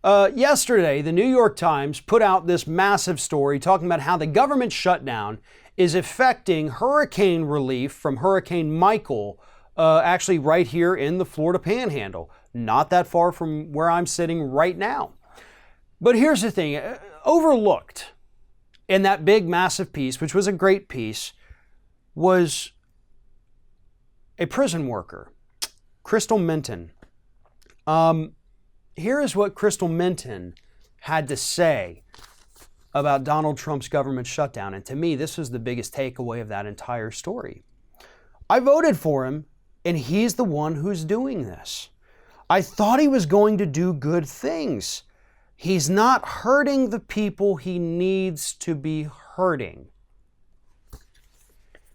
Yesterday, the New York Times put out this massive story talking about how the government shutdown is affecting hurricane relief from Hurricane Michael, actually right here in the Florida Panhandle, not that far from where I'm sitting right now. But here's the thing, overlooked in that big, massive piece, which was a great piece, was a prison worker, Crystal Minton. Here is what Crystal Minton had to say about Donald Trump's government shutdown. And to me, this was the biggest takeaway of that entire story. I voted for him, and he's the one who's doing this. I thought he was going to do good things. He's not hurting the people he needs to be hurting.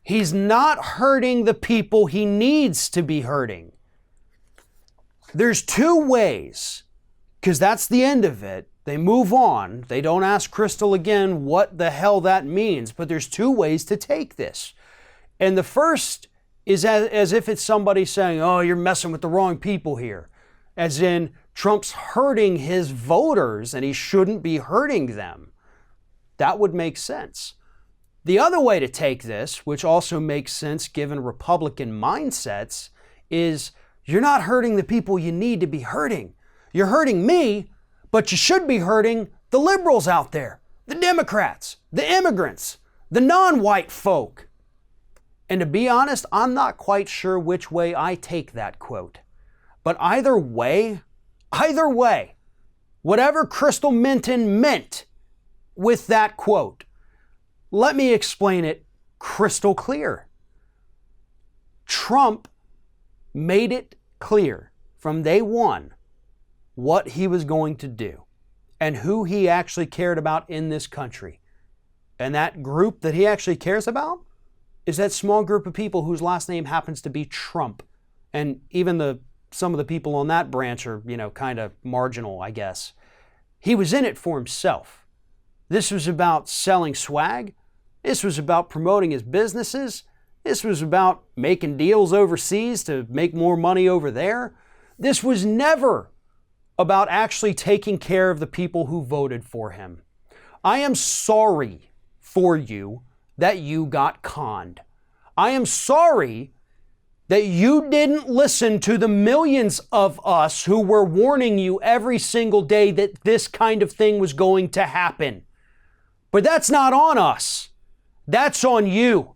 He's not hurting the people he needs to be hurting. There's two ways, because that's the end of it. They move on. They don't ask Crystal again what the hell that means, but there's two ways to take this. And the first is as if it's somebody saying, oh, you're messing with the wrong people here. As in, Trump's hurting his voters and he shouldn't be hurting them. That would make sense. The other way to take this, which also makes sense given Republican mindsets, is you're not hurting the people you need to be hurting. You're hurting me, but you should be hurting the liberals out there, the Democrats, the immigrants, the non-white folk. And to be honest, I'm not quite sure which way I take that quote. But either way, whatever Crystal Minton meant with that quote, let me explain it crystal clear. Trump made it clear from day one what he was going to do and who he actually cared about in this country. And that group that he actually cares about is that small group of people whose last name happens to be Trump. And even some of the people on that branch are, kind of marginal, I guess. He was in it for himself. This was about selling swag. This was about promoting his businesses. This was about making deals overseas to make more money over there. This was never about actually taking care of the people who voted for him. I am sorry for you that you got conned. I am sorry that you didn't listen to the millions of us who were warning you every single day that this kind of thing was going to happen. But that's not on us. That's on you.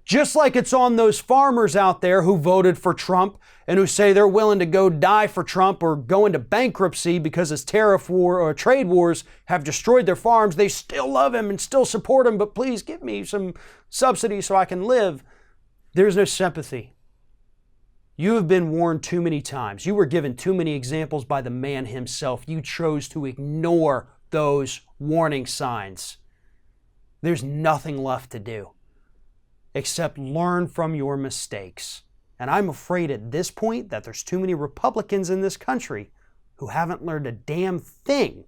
Just like it's on those farmers out there who voted for Trump and who say they're willing to go die for Trump or go into bankruptcy because his tariff war or trade wars have destroyed their farms. They still love him and still support him, but please give me some subsidies so I can live. There's no sympathy. You have been warned too many times. You were given too many examples by the man himself. You chose to ignore those warning signs. There's nothing left to do except learn from your mistakes. And I'm afraid at this point that there's too many Republicans in this country who haven't learned a damn thing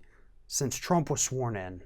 since Trump was sworn in.